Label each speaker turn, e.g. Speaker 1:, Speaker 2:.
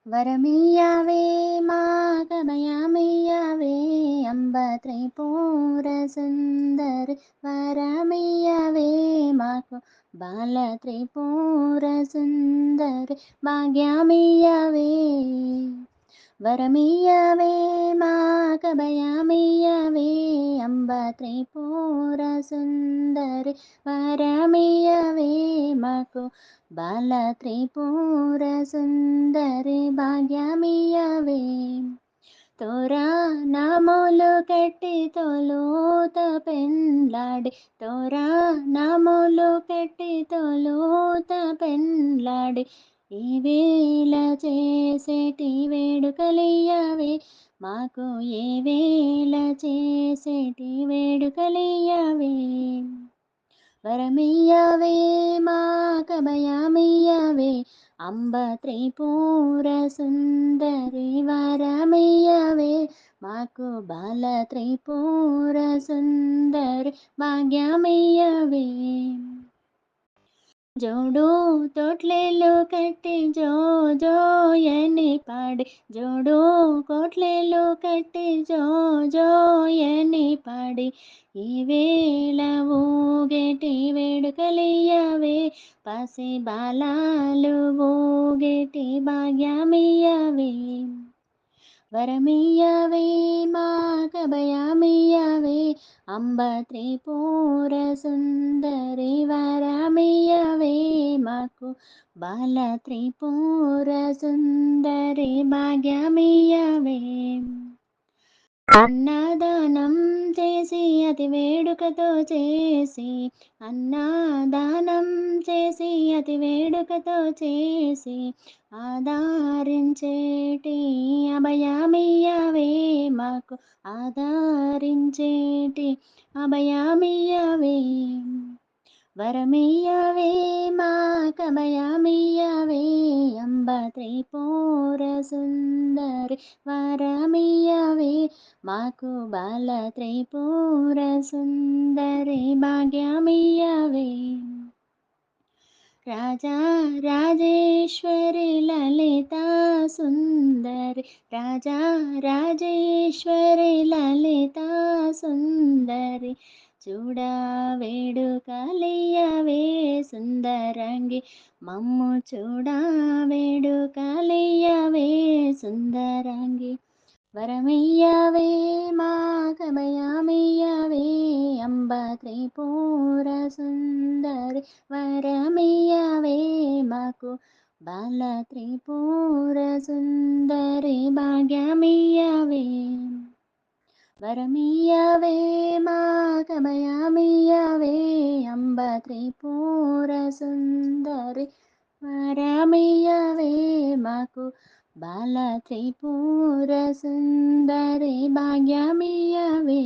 Speaker 1: వరమియ్యవే మాకభయమియ్యవే అంబ త్రిపుర సుందరి వరమియ్యవే మాకు బాల త్రిపుర సుందరి భాగ్యమియ్యవే వరమియ్యవే మాకభయమియ్యవే అంబ త్రిపుర సుందరి వరమియ్యవే మాకు బాల త్రిపుర సుందరి భాగ్యమియ్యవే తోరా నామోలు కట్టి తోలూత పెండ్లాడి తోరా నామోలు కట్టి తోలూత పెండ్లాడి ఈ వేళ చేసేటి వేడుకలియ్యవే మాకు ఏ వేళ చేసేటి వేడుకలియ్యవే వరమియ్యవే మాకభయమియ్యవే అంబ త్రిపుర సుందరి వరమియ్యవే మాకు బాల త్రిపుర సుందరి భాగ్యమియ్యవే జోడు తోట్లేలు కట్టి జో జోయని పాడి జోడు కోట్లేలు కట్టి జో జోయని పాడి ఈ వేళ ఊగేటి వేడుకలియ్యవే పసి బాలాలు ఊగేటి భాగ్యమియ్యవే వరమియ్యవే మాకభయమియ్యవే అంబ త్రిపుర సుందరి వరమియ్యవే మాకు బాల త్రిపుర సుందరి భాగ్యమియ్యవే అన్నదానం చేసి అతి వేడుకతో చేసి అన్నదానం చేసి అతి వేడుకతో చేసి ఆదరించేటి అభయమియ్యవే మాకు ఆదరించేటి అభయమియ్యవే వరమియ్యవే మాకభయమియ్యవే అంబ త్రిపుర సుందరి వరమియ్యవే మాకు బాల త్రిపుర సుందరి భాగ్యమియ్యవే రాజా రాజేశ్వరి లలితా సుందరి రాజా రాజేశ్వరి లలితా సుందరి చూడ వేడుకలియ్యవే సుందరంగి మమ్ము చూడ వేడుకలియ్యవే సుందరంగి వరమియ్యవే మాకభయమియ్యవే అంబ త్రిపుర సుందరి వరమియ్యవే మాకు బాల త్రిపుర సుందరి భాగ్యమియ్యవే వరమియ్యవే మాకభయమియ్యవే అంబ త్రిపుర సుందరి వరమియ్యవే మాకు బాల త్రిపుర సుందరి భాగ్యమియ్యవే